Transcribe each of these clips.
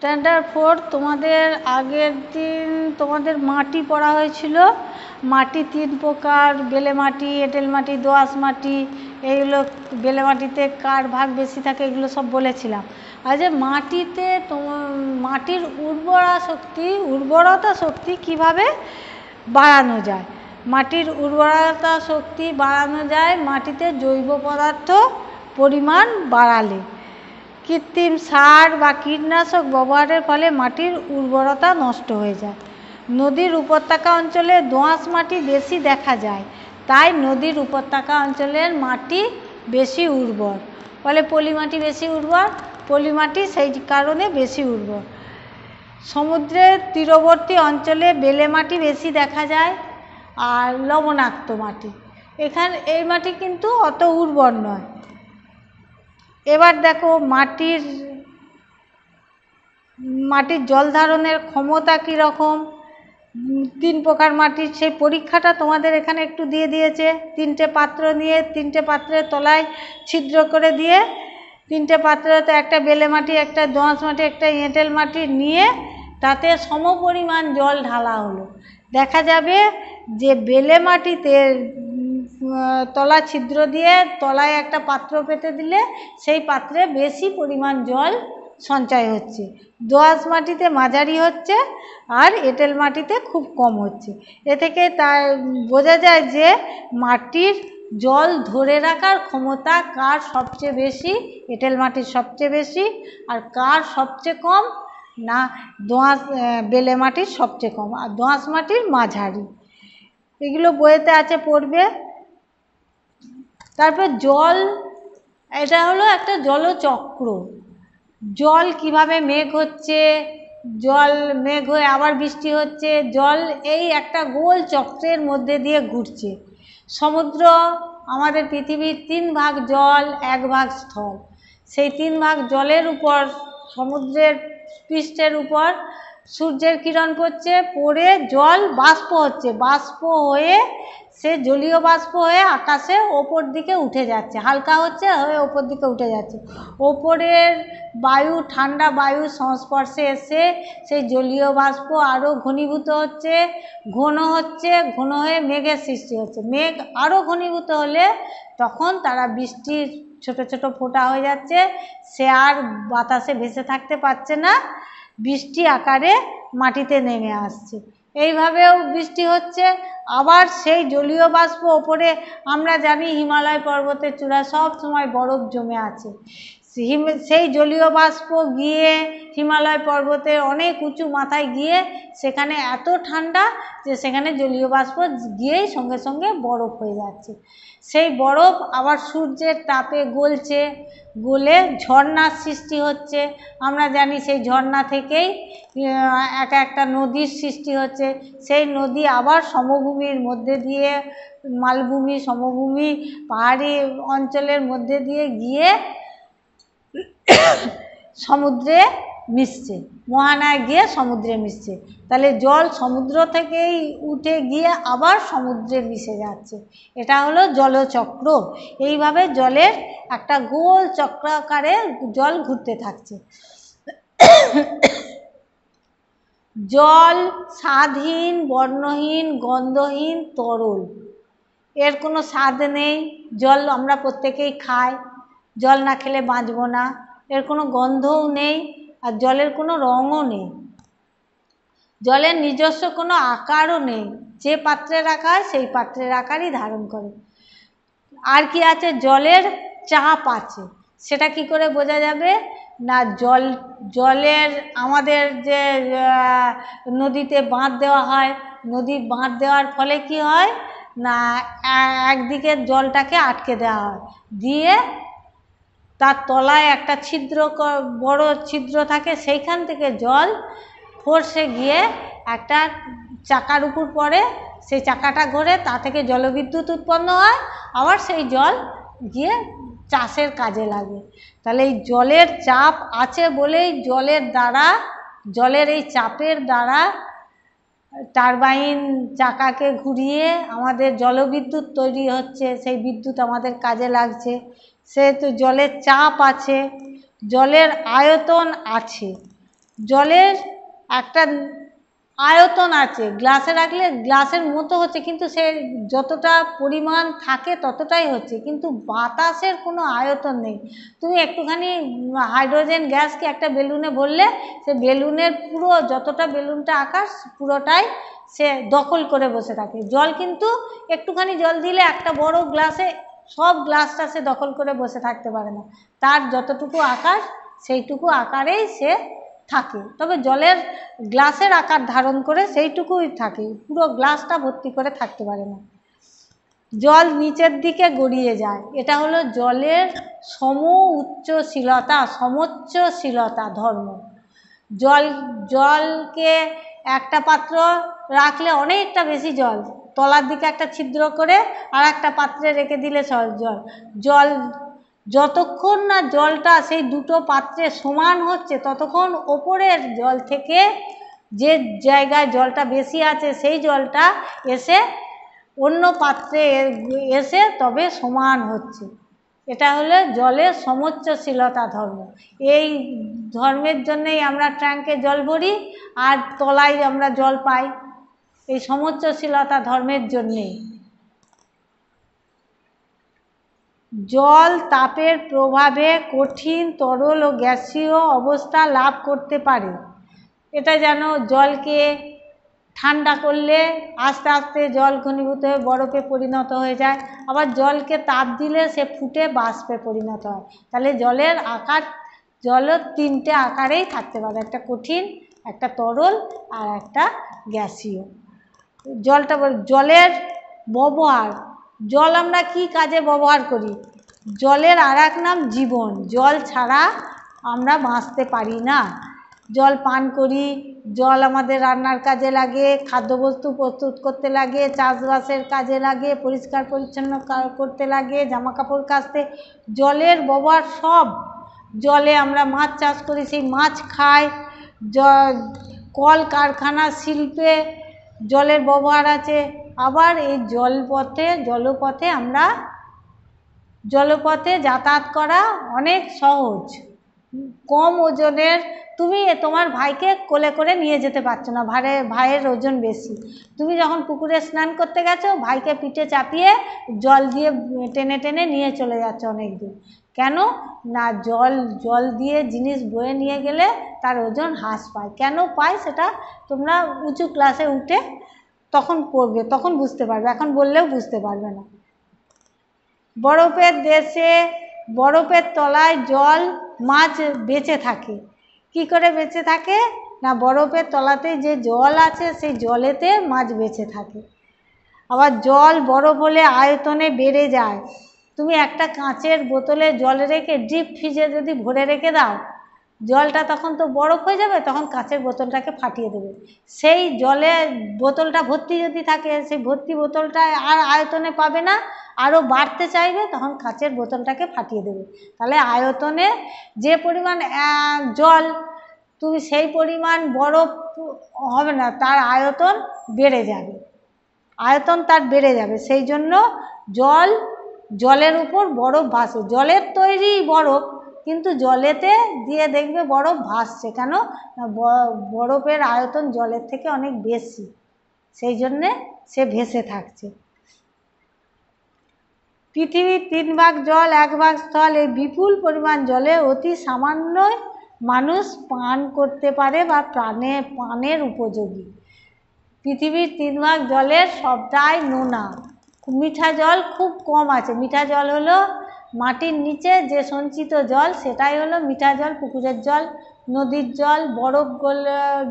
Standard 4 তোমাদের আগের দিন তোমাদের মাটি পড়া হয়েছিল। মাটি 3 প্রকার, বেলে মাটি, এঁটেল মাটি, দোআঁশ মাটি। এইগুলো বেলে মাটিতে কার ভাগ বেশি থাকে এগুলো সব বলেছিলাম। আর যে মাটিতে মাটির উর্বরতা শক্তি কিভাবে বাড়ানো যায়। মাটির উর্বরতা শক্তি বাড়ানো যায় মাটিতে জৈব পদার্থ পরিমাণ বাড়ালে। কৃত্রিম সার বা কীটনাশক ব্যবহারের ফলে মাটির উর্বরতা নষ্ট হয়ে যায়। নদীর উপত্যকা অঞ্চলে দোআঁশ মাটি বেশি দেখা যায়, তাই নদীর উপত্যকা অঞ্চলের মাটি বেশি উর্বর। ফলে পলি মাটি বেশি উর্বর, পলি মাটি সেই কারণে বেশি উর্বর। সমুদ্রের তীরবর্তী অঞ্চলে বেলে মাটি বেশি দেখা যায় আর লবণাক্ত মাটি। এই মাটি কিন্তু অত উর্বর নয়। এবার দেখো মাটির জল ধারণের ক্ষমতা কীরকম। 3 প্রকার মাটির সেই পরীক্ষাটা তোমাদের এখানে একটু দিয়ে দিয়েছে। 3টে পাত্র নিয়ে 3টে পাত্রের তলায় ছিদ্র করে দিয়ে 3টে পাত্রতে একটা বেলে মাটি, একটা দোআঁশ মাটি, একটা এঁটেল মাটি নিয়ে তাতে সমপরিমাণ জল ঢালা হলো। দেখা যাবে যে বেলে মাটিতে তলা ছিদ্র দিয়ে তলায় একটা পাত্র পেতে দিলে সেই পাত্রে বেশি পরিমাণ জল সঞ্চয় হচ্ছে, দোআঁশ মাটিতে মাঝারি হচ্ছে আর এঁটেল মাটিতে খুব কম হচ্ছে। এ থেকে তাই বোঝা যায় যে মাটির জল ধরে রাখার ক্ষমতা কার সবচেয়ে বেশি। এঁটেল মাটির সবচেয়ে বেশি। আর কার সবচেয়ে কম না বেলে মাটির সবচেয়ে কম আর দোআঁশ মাটির মাঝারি। এগুলো বইতে আছে, পড়বে। তারপর জল, এটা হলো একটা জলচক্র। জল কিভাবে মেঘ হচ্ছে, জল মেঘ হয়ে আবার বৃষ্টি হচ্ছে, জল এই একটা গোল চক্রের মধ্যে দিয়ে ঘুরছে। সমুদ্র আমাদের পৃথিবীর 3 ভাগ জল, 1 ভাগ স্থল। সেই 3 ভাগ জলের উপর সমুদ্রের পৃষ্ঠের উপর সূর্যের কিরণ পড়ছে, পড়ে জল বাষ্প হচ্ছে, বাষ্প হয়ে সে জলীয় বাষ্প হয়ে আকাশে ওপর দিকে উঠে যাচ্ছে, হালকা হচ্ছে হয়ে ওপর দিকে উঠে যাচ্ছে। ওপরের বায়ু, ঠান্ডা বায়ুর সংস্পর্শে এসে সেই জলীয় বাষ্প আরও ঘনীভূত হচ্ছে, ঘন হচ্ছে, ঘন হয়ে মেঘের সৃষ্টি হচ্ছে। মেঘ আরও ঘনীভূত হলে তখন তারা বৃষ্টির ছোট ছোট ফোঁটা হয়ে যাচ্ছে, সে আর বাতাসে ভেসে থাকতে পারছে না, বৃষ্টি আকারে মাটিতে নেমে আসছে। এইভাবেও বৃষ্টি হচ্ছে। আবার সেই জলীয় বাষ্প ওপরে, আমরা জানি হিমালয় পর্বতের চূড়ায় সব সময় বরফ জমে আছে। সেই জলীয় বাষ্প গিয়ে হিমালয় পর্বতের অনেক উঁচু মাথায় গিয়ে সেখানে এত ঠান্ডা যে সেখানে জলীয় বাষ্প গিয়েই সঙ্গে সঙ্গে বরফ হয়ে যাচ্ছে। সেই বরফ আবার সূর্যের তাপে গলছে, গলে ঝর্ণার সৃষ্টি হচ্ছে। আমরা জানি সেই ঝর্ণা থেকেই একটা নদীর সৃষ্টি হচ্ছে। সেই নদী আবার সমভূমির মধ্যে দিয়ে, মালভূমি, সমভূমি, পাহাড়ি অঞ্চলের মধ্যে দিয়ে গিয়ে সমুদ্রে মিশছে, মোহনায় গিয়ে সমুদ্রে মিশছে। তাহলে জল সমুদ্র থেকেই উঠে গিয়ে আবার সমুদ্রে মিশে যাচ্ছে। এটা হলো জলচক্র। এইভাবে জলের একটা গোল চক্রাকারে জল ঘুরতে থাকছে। জল স্বাদহীন, বর্ণহীন, গন্ধহীন, তরল। এর কোনো স্বাদ নেই। জল আমরা প্রত্যেকেই খাই, জল না খেলে বাঁচব না। এর কোনো গন্ধও নেই আর জলের কোনো রঙও নেই। জলের নিজস্ব কোনো আকারও নেই, যে পাত্রে রাখা হয় সেই পাত্রের আকারই ধারণ করে। আর কি আছে, জলের চাপ আছে। সেটা কি করে বোঝা যাবে না, জলের আমাদের যে নদীতে বাঁধ দেওয়া হয়, নদীর বাঁধ দেওয়ার ফলে কি হয় না, একদিকে জলটাকে আটকে দেওয়া হয়, দিয়ে তার তলায় একটা ছিদ্র, বড় ছিদ্র থাকে, সেইখান থেকে জল ফোর্সে গিয়ে একটা চাকার উপর পড়ে, সেই চাকাটা ঘোরে, তা থেকে জলবিদ্যুৎ উৎপন্ন হয়, আবার সেই জল গিয়ে চাষের কাজে লাগে। তাহলে এই জলের চাপ আছে বলেই জলের এই চাপের দ্বারা টারবাইন চাকাকে ঘুরিয়ে আমাদের জলবিদ্যুৎ তৈরি হচ্ছে, সেই বিদ্যুৎ আমাদের কাজে লাগছে। সেহেতু জলের চাপ আছে, জলের আয়তন আছে। জলের একটা আয়তন আছে, গ্লাসে রাখলে গ্লাসের মতো হচ্ছে, কিন্তু সে যতটা পরিমাণ থাকে ততটাই হচ্ছে, কিন্তু বাতাসের কোনো আয়তন নেই। তুমি একটুখানি হাইড্রোজেন গ্যাসকে একটা বেলুনে ভরলে সে বেলুনের পুরো যতটা বেলুনটা আকার পুরোটাই সে দখল করে বসে থাকে। জল কিন্তু একটুখানি জল দিলে একটা বড় গ্লাসে সব গ্লাসটা সে দখল করে বসে থাকতে পারে না, তার যতটুকু আকার সেইটুকু আকারেই সে থাকে। তবে জলের গ্লাসের আকার ধারণ করে সেইটুকুই থাকে, পুরো গ্লাসটা ভর্তি করে থাকতে পারে না। জল নিচের দিকে গড়িয়ে যায়, এটা হলো জলের উচ্চশীলতা, সমোচ্চশীলতা ধর্ম। জলকে একটা পাত্র রাখলে অনেকটা বেশি জল, তলার দিকে একটা ছিদ্র করে আর একটা পাত্রে রেখে দিলে জল যতক্ষণ না জলটা সেই দুটো পাত্রে সমান হচ্ছে ততক্ষণ ওপরের জল থেকে যে জায়গায় জলটা বেশি আছে সেই জলটা এসে অন্য পাত্রে এসে তবে সমান হচ্ছে। এটা হলো জলের সমোচ্চশীলতা ধর্ম। এই ধর্মের জন্যেই আমরা ট্যাঙ্কে জল ভরি আর তলায় আমরা জল পাই, এই সমোচ্চশীলতা ধর্মের জন্যেই। জল তাপের প্রভাবে কঠিন, তরল ও গ্যাসীয় অবস্থা লাভ করতে পারে। এটা যেন জলকে ঠান্ডা করলে আস্তে আস্তে জল ঘনীভূত হয়ে বরফে পরিণত হয়ে যায়, আবার জলকে তাপ দিলে সে ফুটে বাষ্পে পরিণত হয়। তাহলে জলের আকার, জলও তিনটে আকারেই থাকতে পারে, একটা কঠিন, একটা তরল আর একটা গ্যাসীয়। জলের ব্যবহার, জল আমরা কি কাজে ব্যবহার করি? জলের আর এক নাম জীবন, জল ছাড়া আমরা বাঁচতে পারি না। জল পান করি, জল আমাদের রান্নার কাজে লাগে, খাদ্যবস্তু প্রস্তুত করতে লাগে, চাষবাসের কাজে লাগে, পরিষ্কার পরিচ্ছন্ন করতে লাগে, জামা কাপড় কাচতে। জলের ব্যবহার সব, জলে আমরা মাছ চাষ করি, সেই মাছ খাই, কল কারখানা শিল্পে জলের ব্যবহার আছে। আবার এই জলপথে যাতায়াত করা অনেক সহজ, কম ওজনের। তুমি তোমার ভাইকে কোলে করে নিয়ে যেতে পারছো না, ভাইয়ের ওজন বেশি, তুমি যখন পুকুরে স্নান করতে গেছো ভাইকে পিঠে চাপিয়ে জল দিয়ে টেনে টেনে নিয়ে চলে যাচ্ছ অনেক দূর। কেন না, জল দিয়ে জিনিস বয়ে নিয়ে গেলে তার ওজন হ্রাস পায়। কেন পায় সেটা তোমরা উঁচু ক্লাসে উঠে তখন পড়বে, তখন বুঝতে পারবে, এখন বললেও বুঝতে পারবে না। বরফের দেশে বরফের তলায় জল মাছ বেঁচে থাকে। কি করে বেঁচে থাকে না, বরফের তলাতে যে জল আছে সেই জলেতে মাছ বেঁচে থাকে। আবার জল বরফ হলে আয়তনে বেড়ে যায়। তুমি একটা কাঁচের বোতলে জল রেখে ডিপ ফ্রিজে যদি ভরে রেখে দাও, জলটা তখন তো বরফ হয়ে যাবে, তখন কাঁচের বোতলটাকে ফাটিয়ে দেবে। সেই জলে বোতলটা ভর্তি যদি থাকে, সেই ভর্তি বোতলটা আর আয়তনে পাবে না, আরও বাড়তে চাইবে, তখন কাঁচের বোতলটাকে ফাটিয়ে দেবে। তাহলে আয়তনে যে পরিমাণ জল, তুমি সেই পরিমাণ বরফ হবে না, তার আয়তন বেড়ে যাবে, আয়তন তার বেড়ে যাবে। সেই জন্য জলের উপর বরফ ভাসে, জলের তৈরি বরফ, কিন্তু জলেতে দিয়ে দেখবে বরফ ভাসছে। কেন না, বরফের আয়তন জলের থেকে অনেক বেশি, সেই জন্যে সে ভেসে থাকছে। পৃথিবীর 3 ভাগ জল 1 ভাগ স্থল, এই বিপুল পরিমাণ জলে অতি সামান্যই মানুষ পান করতে পারে বা পানের উপযোগী। পৃথিবীর 3 ভাগ জলের সবটাই নোনা, মিঠা জল খুব কম আছে। মিঠা জল হলো মাটির নিচে যে সঞ্চিত জল, সেটাই হলো মিঠা জল। পুকুরের জল, নদীর জল, বরফ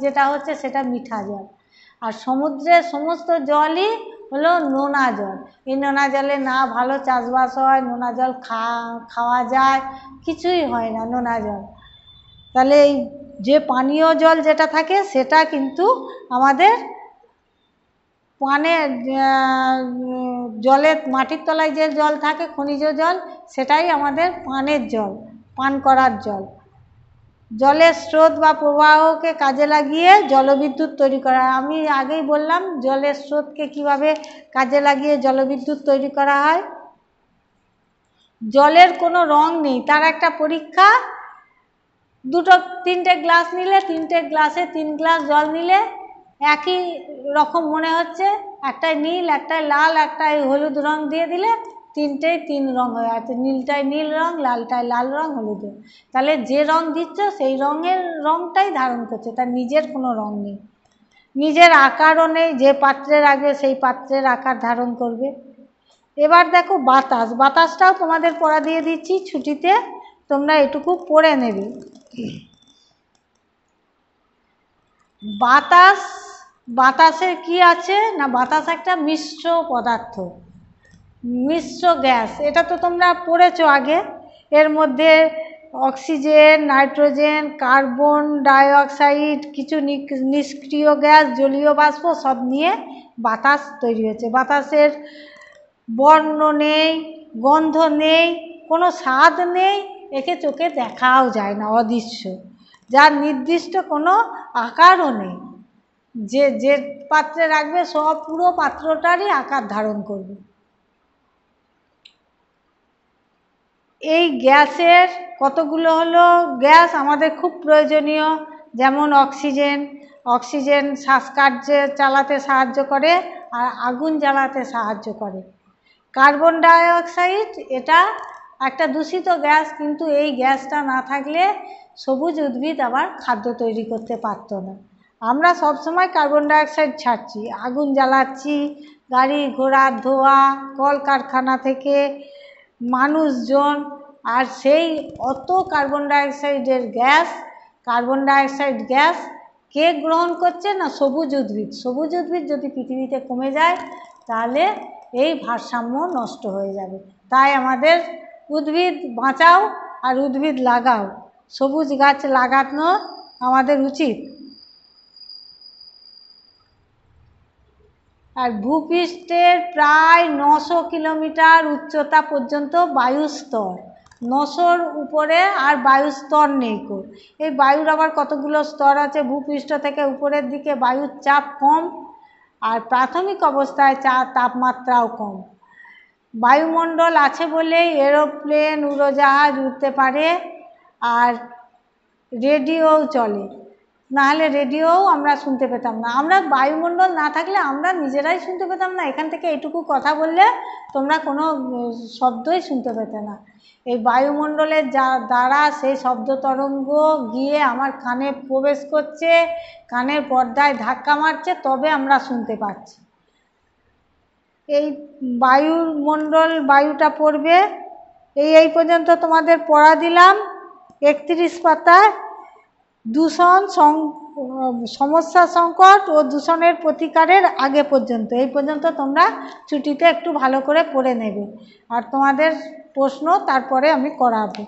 যেটা হচ্ছে সেটা মিঠা জল। আর সমুদ্রের সমস্ত জলই হলো নোনা জল। এই নোনা জলে না ভালো চাষবাস হয়, নোনা জল খাওয়া যায়, কিছুই হয় না নোনা জল। তাহলে এই যে পানীয় জল যেটা থাকে সেটা কিন্তু আমাদের পানের জলে, মাটির তলায় যে জল থাকে খনিজ জল, সেটাই আমাদের পানের জল, পান করার জল। জলের স্রোত বা প্রবাহকে কাজে লাগিয়ে জলবিদ্যুৎ তৈরি করা হয়। আমি আগেই বললাম জলের স্রোতকে কিভাবে কাজে লাগিয়ে জলবিদ্যুৎ তৈরি করা হয়। জলের কোনো রং নেই, তার একটা পরীক্ষা দুটো তিনটে গ্লাস নিলে, তিনটে গ্লাসে 3 গ্লাস জল নিলে একই রকম মনে হচ্ছে, একটাই নীল, একটাই লাল, একটাই হলুদ রং দিয়ে দিলে তিনটেই 3 রং হয়ে যাচ্ছে। নীলটাই নীল রং, লালটাই লাল রং, হলুদ। তাহলে যে রং দিচ্ছ সেই রংটাই ধারণ করছে, তার নিজের কোনো রং নেই, নিজের আকারও নেই। যে পাত্রে রাখবে সেই পাত্রের আকার ধারণ করবে। এবার দেখো বাতাসটাও তোমাদের পড়া দিয়ে দিচ্ছি ছুটিতে, তোমরা এটুকু পড়ে নেবে। বাতাসের কি আছে না, বাতাস একটা মিশ্র পদার্থ, মিশ্র গ্যাস। এটা তো তোমরা পড়েছো আগে। এর মধ্যে oxygen, nitrogen, carbon die oxide, কিছু নিষ্ক্রিয় গ্যাস, জলীয় বাষ্প সব নিয়ে বাতাস তৈরি হয়েছে। বাতাসের বর্ণ নেই, গন্ধ নেই, কোনো স্বাদ নেই, একে চোখে দেখাও যায় না, অদৃশ্য, যার নির্দিষ্ট কোনো আকারও নেই। যে পাত্রে রাখবে সব পুরো পাত্রটারই আকার ধারণ করবে। এই গ্যাসের কতগুলো হলো গ্যাস আমাদের খুব প্রয়োজনীয়, যেমন অক্সিজেন শ্বাসকার্যে চালাতে সাহায্য করে আর আগুন জ্বালাতে সাহায্য করে। কার্বন ডাই অক্সাইড এটা একটা দূষিত গ্যাস, কিন্তু এই গ্যাসটা না থাকলে সবুজ উদ্ভিদ আবার খাদ্য তৈরি করতে পারতো না। আমরা সবসময় কার্বন ডাই অক্সাইড ছাড়ছি, আগুন জ্বালাচ্ছি, গাড়ি ঘোড়ার ধোঁয়া, কলকারখানা থেকে মানুষজন, আর সেই অত কার্বন ডাই অক্সাইড গ্যাস কে গ্রহণ করছে না, সবুজ উদ্ভিদ। সবুজ উদ্ভিদ যদি পৃথিবীতে কমে যায় তাহলে এই ভারসাম্য নষ্ট হয়ে যাবে। তাই আমাদের উদ্ভিদ বাঁচাও আর উদ্ভিদ লাগাও, সবুজ গাছ লাগানো আমাদের উচিত। আর ভূপৃষ্ঠের প্রায় 900 কিলোমিটার উচ্চতা পর্যন্ত বায়ুস্তর, 900-র উপরে আর বায়ুস্তর নেই। এই বায়ুর আবার কতগুলো স্তর আছে। ভূপৃষ্ঠ থেকে উপরের দিকে বায়ুর চাপ কম, আর প্রাথমিক অবস্থায় তাপমাত্রাও কম। বায়ুমণ্ডল আছে বলেই এরোপ্লেন, উড়োজাহাজ উড়তে পারে, আর রেডিওও চলে, নাহলে রেডিওও আমরা শুনতে পেতাম না। আমরা বায়ুমণ্ডল না থাকলে আমরা নিজেরাই শুনতে পেতাম না। এখান থেকে এইটুকু কথা বললে তোমরা কোনো শব্দই শুনতে পেতে না। এই বায়ুমণ্ডলের দ্বারা সেই শব্দ তরঙ্গ গিয়ে আমার কানে প্রবেশ করছে, কানের পর্দায় ধাক্কা মারছে, তবে আমরা শুনতে পাচ্ছি। এই বায়ুটা পড়বে। এই পর্যন্ত তোমাদের পড়া দিলাম 31 পাতায়। সমস্যা সংকট ও দূষণের প্রতিকারের আগে পর্যন্ত, এই পর্যন্ত তোমরা ছুটিতে একটু ভালো করে পড়ে নেবে, আর তোমাদের প্রশ্ন তারপরে আমি করাবো।